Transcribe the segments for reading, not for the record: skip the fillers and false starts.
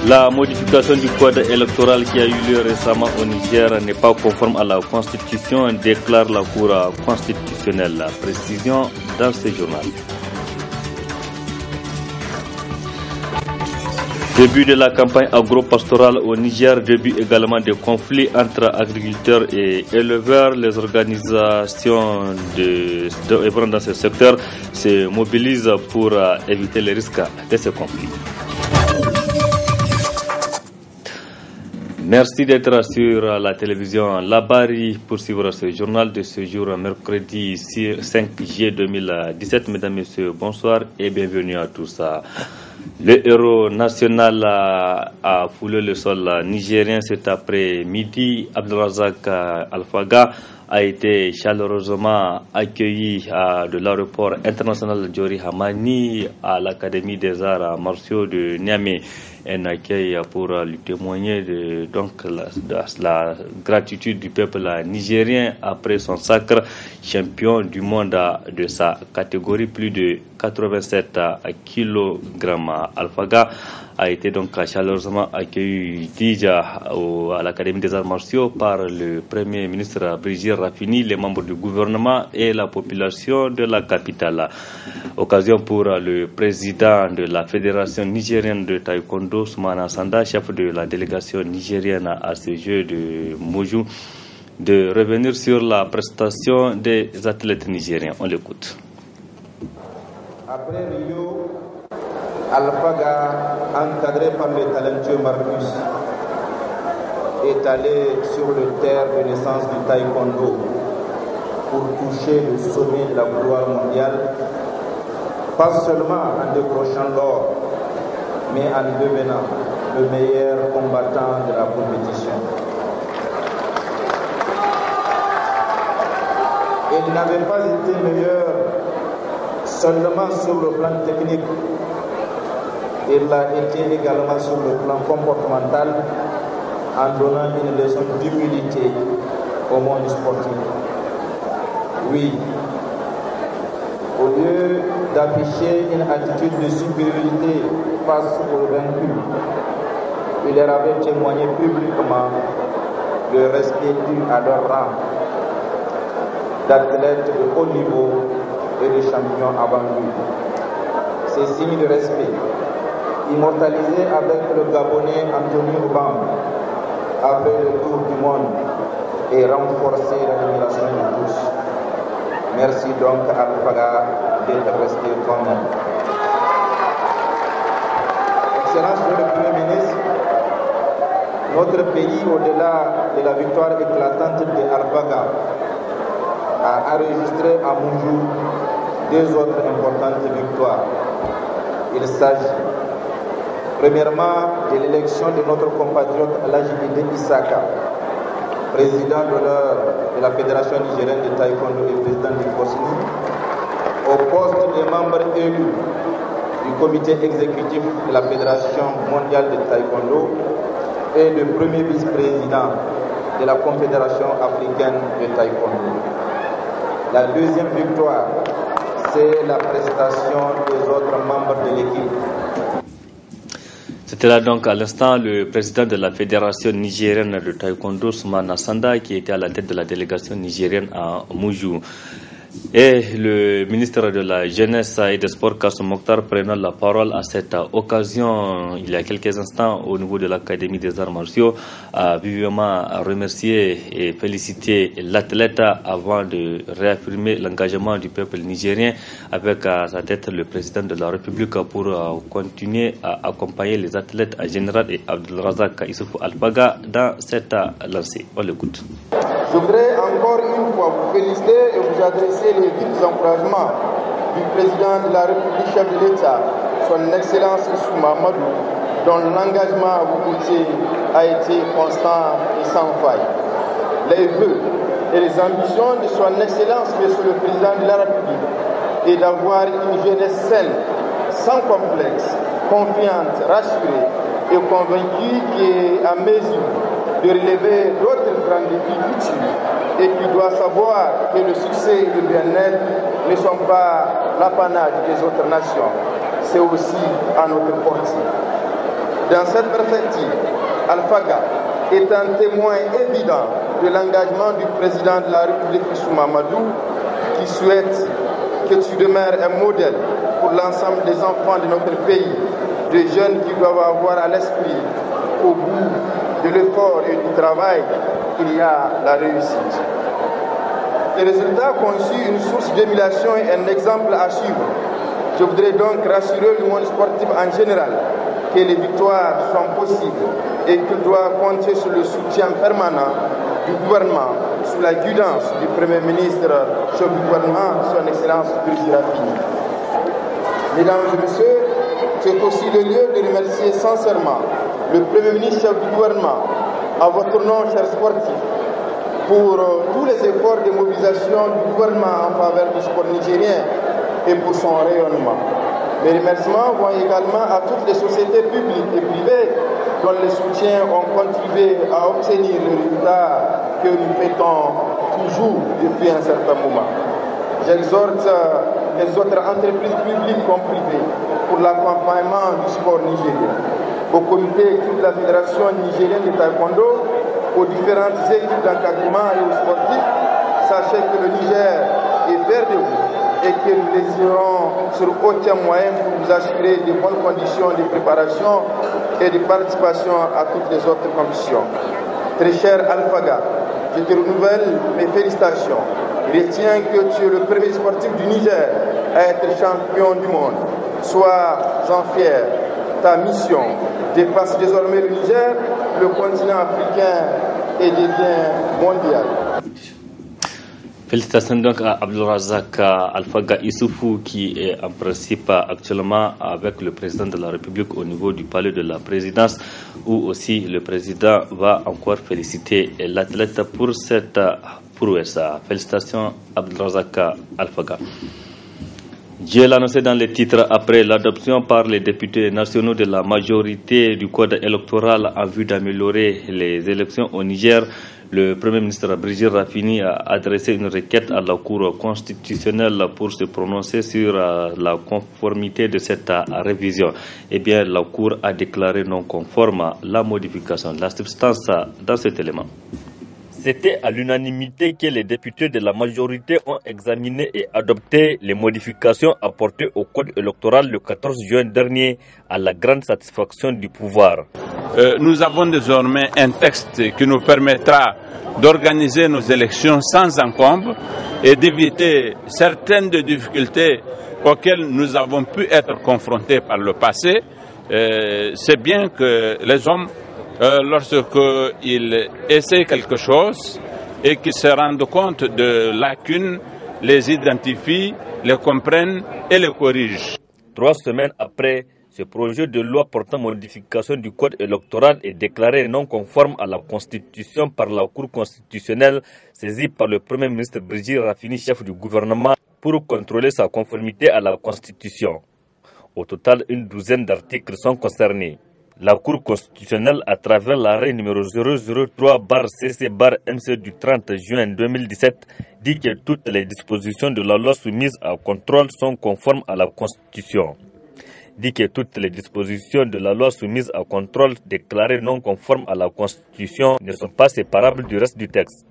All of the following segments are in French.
La modification du code électoral qui a eu lieu récemment au Niger n'est pas conforme à la Constitution, déclare la Cour constitutionnelle. La précision dans ce journal. Début de la campagne agro-pastorale au Niger, début également des conflits entre agriculteurs et éleveurs. Les organisations œuvrant dans ce secteur se mobilisent pour éviter les risques de ces conflits. Merci d'être sur la télévision Labari pour suivre ce journal de ce jour, mercredi 5 juillet 2017. Mesdames, Messieurs, bonsoir et bienvenue à tous. Le héros national a foulé le sol nigérien cet après-midi. Abdelrazak Alfaga a été chaleureusement accueilli de l'aéroport international Diori Hamani à l'Académie des arts martiaux de Niamey. Un accueil pour lui témoigner de la gratitude du peuple nigérien après son sacre, champion du monde de sa catégorie, plus de 87 kg. Alfaga a été donc chaleureusement accueilli déjà à l'Académie des arts martiaux par le Premier ministre Brigitte Raffini, les membres du gouvernement et la population de la capitale. Occasion pour le président de la Fédération nigérienne de taekwondo, Soumana Sanda, chef de la délégation nigérienne à ce jeu de Moujou, de revenir sur la prestation des athlètes nigériens. On l'écoute. Après Rio, Alfaga, encadré par le talentueux Marcus, est allé sur le terre de naissance du taekwondo pour toucher le sommet de la gloire mondiale, pas seulement en décrochant l'or, mais en devenant le meilleur combattant de la compétition. Il n'avait pas été meilleur seulement sur le plan technique. Il a été également sur le plan comportemental en donnant une leçon d'humilité au monde sportif. Oui, au lieu d'afficher une attitude de supériorité face aux vaincus, il leur avait témoigné publiquement le respect dû à leur rang d'athlètes de haut niveau et de champions avant lui. Ces signes de respect, immortalisés avec le Gabonais Anthony Obam, après le tour du monde et renforcé l'admiration de tous. Merci donc à Alfaga d'être resté comme nous. Excellence de le Premier ministre, notre pays, au-delà de la victoire éclatante de Alfaga, a enregistré à Moujou deux autres importantes victoires. Il s'agit premièrement de l'élection de notre compatriote Alajide Isaka, président d'honneur de la Fédération nigérienne de taekwondo et président du COSNI, au poste des membres élus du comité exécutif de la Fédération mondiale de taekwondo et de premier vice-président de la Confédération africaine de taekwondo. La deuxième victoire, c'est la prestation des autres membres de l'équipe. C'était là donc à l'instant le président de la Fédération nigérienne de taekwondo, Soumana Sanda, qui était à la tête de la délégation nigérienne à Moujou. Et le ministre de la Jeunesse et des Sports, Kassoum Mokhtar, prenant la parole à cette occasion, il y a quelques instants, au niveau de l'Académie des arts martiaux, a vivement remercié et félicité l'athlète avant de réaffirmer l'engagement du peuple nigérien avec à sa tête le président de la République pour continuer à accompagner les athlètes en général et Abdelrazak Issoufou Alfaga dans cette lancée. On l'écoute. Je voudrais encore une fois vous féliciter et vous adresser les vifs encouragements du président de la République, chef de l'État, son Excellence Issou Mahamadou, dont l'engagement à vos côtés a été constant et sans faille. Les vœux et les ambitions de son Excellence, Monsieur le Président de la République, est d'avoir une jeunesse saine, sans complexe, confiante, rassurée et convaincue qui est à mesure de relever d'autres grands défis futurs et qui doit savoir que le succès et le bien-être ne sont pas l'apanage des autres nations. c'est aussi à notre portée. Dans cette perspective, Alphaga est un témoin évident de l'engagement du président de la République, Issou Mahamadou, qui souhaite que tu demeures un modèle pour l'ensemble des enfants de notre pays, des jeunes qui doivent avoir à l'esprit qu'au bout de l'effort et du travail, il y a la réussite. Les résultats conçus une source d'émulation et un exemple à suivre. Je voudrais donc rassurer le monde sportif en général que les victoires sont possibles et qu'il doit compter sur le soutien permanent du gouvernement sous la guidance du Premier ministre, chef du gouvernement, son Excellence Brigitte Raffini. Mesdames et messieurs, c'est aussi le lieu de remercier sincèrement le Premier ministre, chef du gouvernement, à votre nom, chers sportifs, pour tous les efforts de mobilisation du gouvernement en faveur du sport nigérien et pour son rayonnement. Mes remerciements vont également à toutes les sociétés publiques et privées dont les soutiens ont contribué à obtenir le résultat que nous fêtons toujours depuis un certain moment. J'exhorte les autres entreprises publiques comme privées pour l'accompagnement du sport nigérien, au comité de la Fédération nigérienne de taekwondo, aux différentes équipes d'encadrement et aux sportifs. Sachez que le Niger est vers de vous et que nous désirons sur aucun moyen pour vous assurer de bonnes conditions de préparation et de participation à toutes les autres compétitions. Très cher Alphaga, je te renouvelle mes félicitations. Retiens que tu es le premier sportif du Niger à être champion du monde. Sois-en fier. Ta mission dépasse désormais le Niger, le continent africain et devient mondial. Félicitations donc à Abdelrazak Alphaga Issoufou qui est en principe actuellement avec le président de la République au niveau du palais de la présidence où aussi le président va encore féliciter l'athlète pour cette prouesse. Félicitations Abdelrazak Alphaga. Dieu l'a annoncé dans les titres après l'adoption par les députés nationaux de la majorité du code électoral en vue d'améliorer les élections au Niger. Le Premier ministre Brigitte Raffini a adressé une requête à la Cour constitutionnelle pour se prononcer sur la conformité de cette révision. Eh bien, la Cour a déclaré non conforme la modification. La substance dans cet élément. C'était à l'unanimité que les députés de la majorité ont examiné et adopté les modifications apportées au code électoral le 14 juin dernier à la grande satisfaction du pouvoir. Nous avons désormais un texte qui nous permettra d'organiser nos élections sans encombre et d'éviter certaines des difficultés auxquelles nous avons pu être confrontés par le passé. C'est bien que les hommes, lorsqu'ils essaient quelque chose et qu'ils se rendent compte de lacunes, les identifient, les comprennent et les corrigent. 3 semaines après, ce projet de loi portant modification du code électoral est déclaré non conforme à la Constitution par la Cour constitutionnelle saisie par le Premier ministre Brigitte Raffini, chef du gouvernement, pour contrôler sa conformité à la Constitution. Au total, une douzaine d'articles sont concernés. La Cour constitutionnelle, à travers l'arrêt numéro 003/CC/MC du 30 juin 2017, dit que toutes les dispositions de la loi soumises à contrôle sont conformes à la Constitution. Dit que toutes les dispositions de la loi soumises à contrôle déclarées non conformes à la Constitution ne sont pas séparables du reste du texte.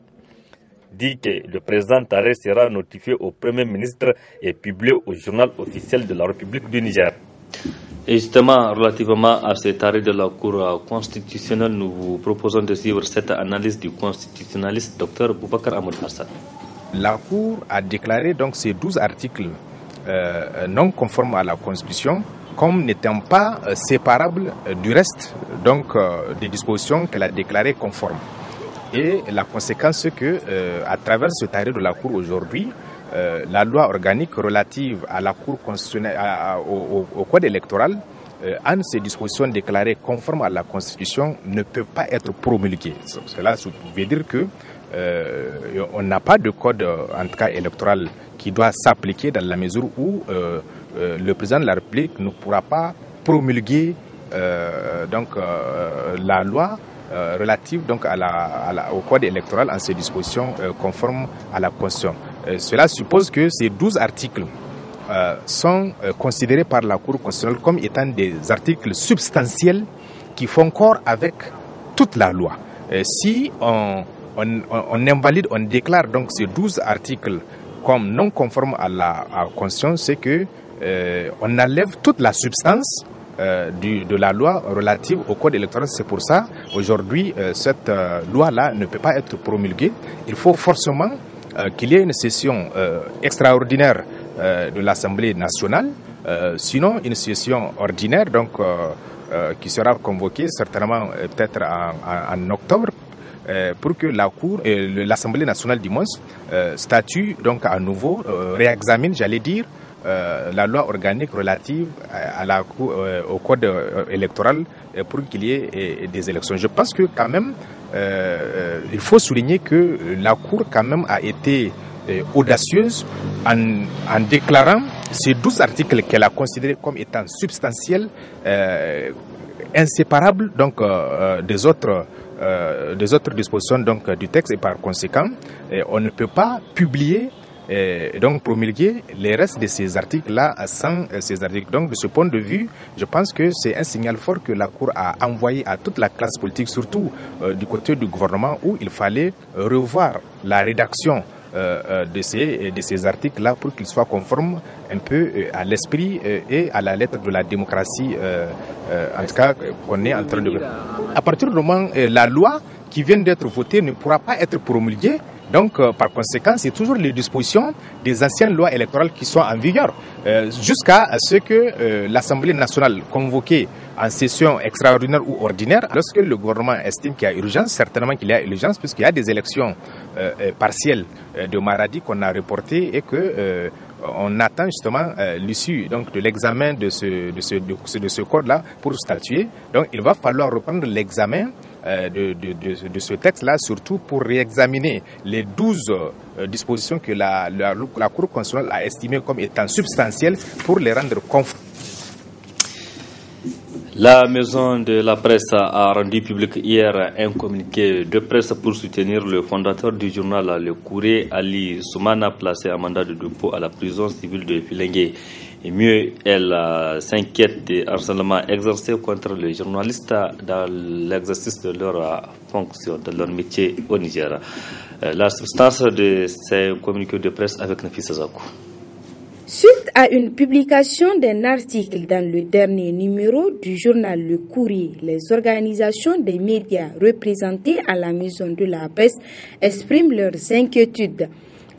Dit que le présent arrêt sera notifié au Premier ministre et publié au journal officiel de la République du Niger. Et justement, relativement à cet arrêt de la Cour constitutionnelle, nous vous proposons de suivre cette analyse du constitutionnaliste Dr Boubacar Ahmed Hassan. La Cour a déclaré donc ces 12 articles non conformes à la Constitution comme n'étant pas séparables du reste donc des dispositions qu'elle a déclarées conformes. Et la conséquence, c'est que à travers cet arrêt de la Cour aujourd'hui, la loi organique relative à la Cour constitutionnelle, au code électoral, en ces dispositions déclarées conformes à la Constitution ne peut pas être promulguée. Cela veut dire que on n'a pas de code, en tout cas électoral, qui doit s'appliquer dans la mesure où le président de la République ne pourra pas promulguer la loi relative donc au code électoral en ces dispositions conformes à la Constitution. Cela suppose que ces 12 articles sont considérés par la Cour constitutionnelle comme étant des articles substantiels qui font corps avec toute la loi. Si on invalide, on déclare donc ces 12 articles comme non conformes à la Constitution, c'est que on enlève toute la substance de la loi relative au code électoral. C'est pour ça, aujourd'hui, cette loi-là ne peut pas être promulguée. Il faut forcément qu'il y ait une session extraordinaire de l'Assemblée nationale, sinon une session ordinaire donc, qui sera convoquée certainement peut-être en octobre, pour que la Cour, l'Assemblée nationale du moins, statue donc à nouveau, réexamine, j'allais dire, la loi organique relative au code électoral pour qu'il y ait des élections. Je pense que quand même, il faut souligner que la Cour quand même a été audacieuse en déclarant ces 12 articles qu'elle a considérés comme étant substantiels, inséparables donc des autres dispositions donc du texte, et par conséquent on ne peut pas publier donc promulguer les restes de ces articles-là sans ces articles. Donc de ce point de vue, je pense que c'est un signal fort que la Cour a envoyé à toute la classe politique, surtout du côté du gouvernement, où il fallait revoir la rédaction de ces articles-là pour qu'ils soient conformes un peu à l'esprit et à la lettre de la démocratie, en tout cas qu'on est en train de... À partir du moment où la loi qui vient d'être votée ne pourra pas être promulguée, donc, par conséquent, c'est toujours les dispositions des anciennes lois électorales qui sont en vigueur, jusqu'à ce que l'Assemblée nationale convoquée en session extraordinaire ou ordinaire, lorsque le gouvernement estime qu'il y a urgence, certainement qu'il y a urgence, puisqu'il y a des élections partielles de Maradi qu'on a reportées et que on attend justement l'issue donc de l'examen de ce code-là pour statuer. Donc, il va falloir reprendre l'examen de ce texte-là, surtout pour réexaminer les 12 dispositions que la Cour constitutionnelle a estimées comme étant substantielles pour les rendre conformes. La maison de la presse a rendu public hier un communiqué de presse pour soutenir le fondateur du journal Le Courrier, Ali Soumana, placé en mandat de dépôt à la prison civile de Filengue. Et mieux, elle s'inquiète des harcèlements exercés contre les journalistes dans l'exercice de leur fonction, de leur métier au Niger. La substance de ces communiqués de presse avec Nafisa Zakou. Suite à une publication d'un article dans le dernier numéro du journal Le Courrier, les organisations des médias représentées à la maison de la presse expriment leurs inquiétudes.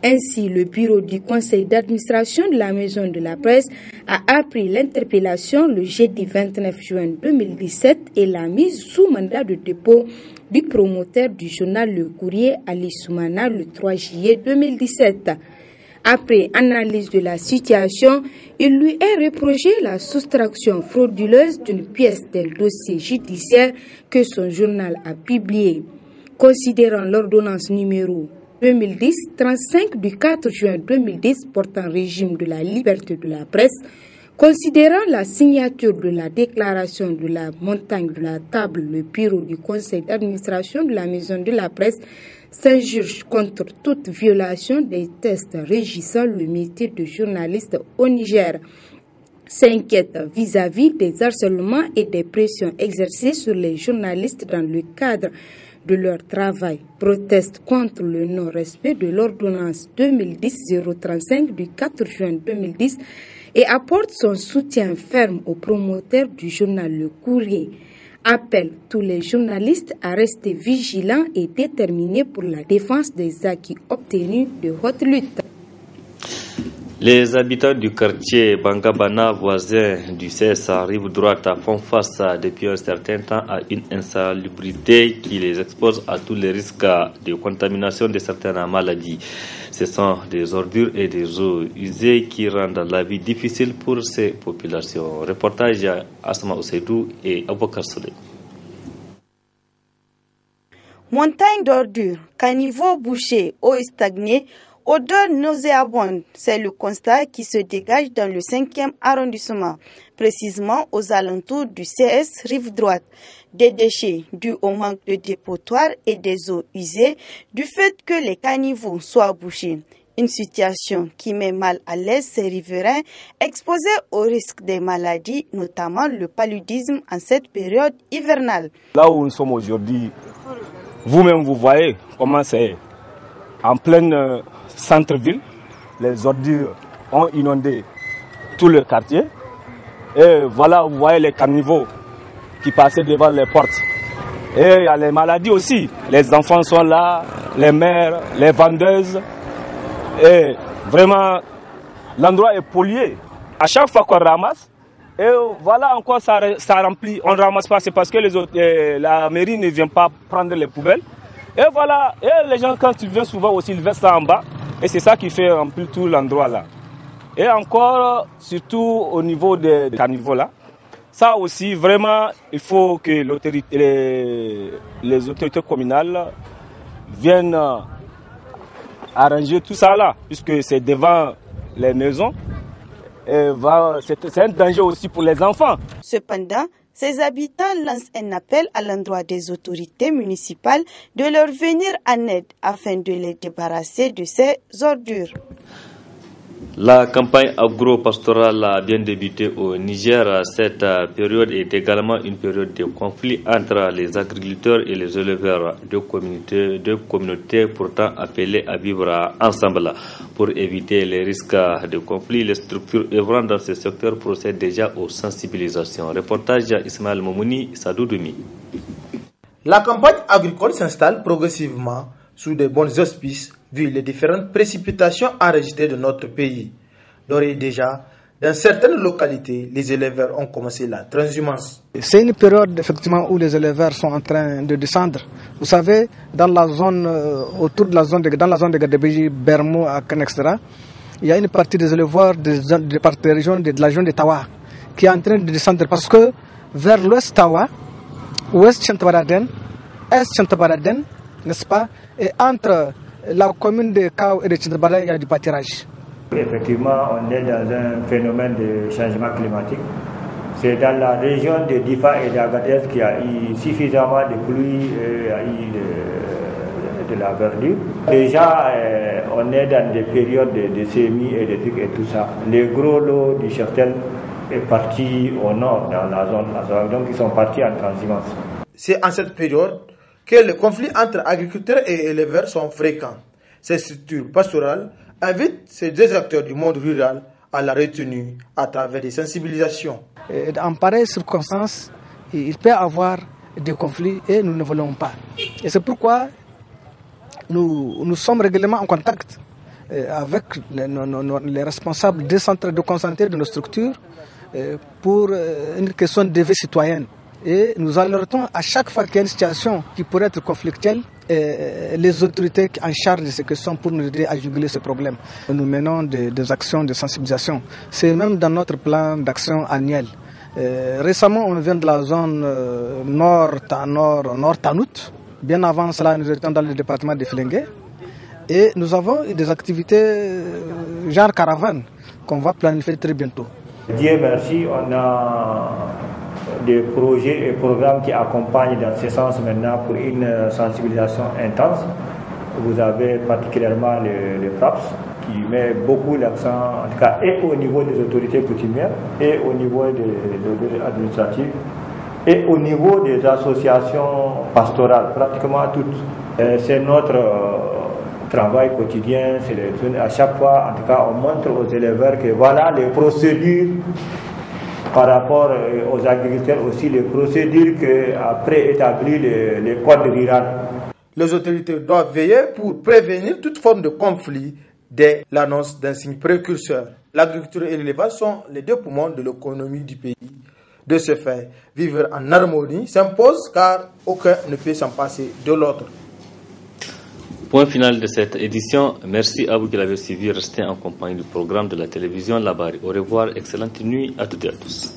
Ainsi, le bureau du conseil d'administration de la maison de la presse a appris l'interpellation le jeudi 29 juin 2017 et la mise sous mandat de dépôt du promoteur du journal Le Courrier, Ali Soumana, le 3 juillet 2017. Après analyse de la situation, il lui est reproché la soustraction frauduleuse d'une pièce d'un dossier judiciaire que son journal a publié. Considérant l'ordonnance numéro 2010-35 du 4 juin 2010 portant régime de la liberté de la presse, considérant la signature de la déclaration de la montagne de la table, le bureau du conseil d'administration de la maison de la presse s'insurge contre toute violation des textes régissant le métier de journaliste au Niger, s'inquiète vis-à-vis des harcèlements et des pressions exercées sur les journalistes dans le cadre de leur travail, proteste contre le non-respect de l'ordonnance 2010-035 du 4 juin 2010 et apporte son soutien ferme aux promoteurs du journal Le Courrier. Appelle tous les journalistes à rester vigilants et déterminés pour la défense des acquis obtenus de haute lutte. Les habitants du quartier Bangabana, voisin du CSA rive droite, font face depuis un certain temps à une insalubrité qui les expose à tous les risques de contamination de certaines maladies. Ce sont des ordures et des eaux usées qui rendent la vie difficile pour ces populations. Reportage à Asma Oseidou et Abouakar Soleil. Montagne d'ordures, caniveau bouché, eau stagnée, odeur nauséabonde, c'est le constat qui se dégage dans le 5e arrondissement, précisément aux alentours du CS rive droite. Des déchets dus au manque de dépotoirs et des eaux usées du fait que les caniveaux soient bouchés. Une situation qui met mal à l'aise ces riverains exposés au risque des maladies, notamment le paludisme en cette période hivernale. Là où nous sommes aujourd'hui, vous-même vous voyez comment c'est en plein centre-ville. Les ordures ont inondé tout le quartier. Et voilà, vous voyez les caniveaux qui passaient devant les portes. Et il y a les maladies aussi. Les enfants sont là, les mères, les vendeuses. Et vraiment, l'endroit est pollué. À chaque fois qu'on ramasse, et voilà encore ça remplit. On ne ramasse pas, c'est parce que la mairie ne vient pas prendre les poubelles. Et voilà, et les gens quand ils viennent souvent aussi, ils versent ça en bas. Et c'est ça qui fait remplir tout l'endroit là. Et encore, surtout au niveau des caniveaux là. Ça aussi, vraiment, il faut que les autorités communales viennent arranger tout ça là, puisque c'est devant les maisons. C'est un danger aussi pour les enfants. Cependant, ces habitants lancent un appel à l'endroit des autorités municipales de leur venir en aide afin de les débarrasser de ces ordures. La campagne agro-pastorale a bien débuté au Niger. Cette période est également une période de conflit entre les agriculteurs et les éleveurs, deux communautés pourtant appelées à vivre ensemble. Pour éviter les risques de conflit, les structures œuvrant dans ce secteur procèdent déjà aux sensibilisations. Reportage Ismaël Momouni, Sadoudoumi. La campagne agricole s'installe progressivement sous de bons auspices vu les différentes précipitations enregistrées de notre pays. D'ores et déjà, dans certaines localités, les éleveurs ont commencé la transhumance. C'est une période effectivement où les éleveurs sont en train de descendre. Vous savez, dans la zone autour de la zone de Gadebéji, Bermo, Akan, etc., il y a une partie des éleveurs de la région de Tawa qui est en train de descendre parce que vers l'ouest Tawa, ouest Chantabaraden, est Chantabaraden, n'est-ce pas, et entre la commune de Kao et de Chantabara, il y a du pâturage. Effectivement, on est dans un phénomène de changement climatique. C'est dans la région de Difa et d'Agadez qu'il y a eu suffisamment de pluie et de la verdure. Déjà, on est dans des périodes de semis et de trucs et tout ça. Les gros lots du Cheftel est parti au nord, dans la zone. Donc, ils sont partis en transhumance. C'est en cette période que les conflits entre agriculteurs et éleveurs sont fréquents. Ces structures pastorales invitent ces deux acteurs du monde rural à la retenue à travers des sensibilisations. En pareille circonstance, il peut y avoir des conflits et nous ne voulons pas. Et c'est pourquoi nous sommes régulièrement en contact avec les responsables des centres de concentrés de nos structures pour une question d'éveil citoyen. Et nous alertons à chaque fois qu'il y a une situation qui pourrait être conflictuelle, les autorités en charge de ces questions pour nous aider à juguler ce problème. Nous menons des actions de sensibilisation. C'est même dans notre plan d'action annuel. Récemment, on vient de la zone nord Tanout. Bien avant cela, nous étions dans le département de Filengue. Et nous avons des activités genre caravane qu'on va planifier très bientôt. Dieu merci, on a des projets et programmes qui accompagnent dans ce sens maintenant pour une sensibilisation intense. Vous avez particulièrement le PRAPS qui met beaucoup l'accent, en tout cas, et au niveau des autorités coutumières, et au niveau des autorités administratives, et au niveau des associations pastorales, pratiquement toutes. C'est notre travail quotidien, à chaque fois, en tout cas, on montre aux éleveurs que voilà les procédures par rapport aux agriculteurs aussi, les procédures qu'après établi les codes ruraux. Les autorités doivent veiller pour prévenir toute forme de conflit dès l'annonce d'un signe précurseur. L'agriculture et l'élevage sont les deux poumons de l'économie du pays. De ce fait, vivre en harmonie s'impose car aucun ne peut s'en passer de l'autre. Point final de cette édition. Merci à vous qui l'avez suivi. Restez en compagnie du programme de la télévision Labari. Au revoir, excellente nuit à toutes et à tous.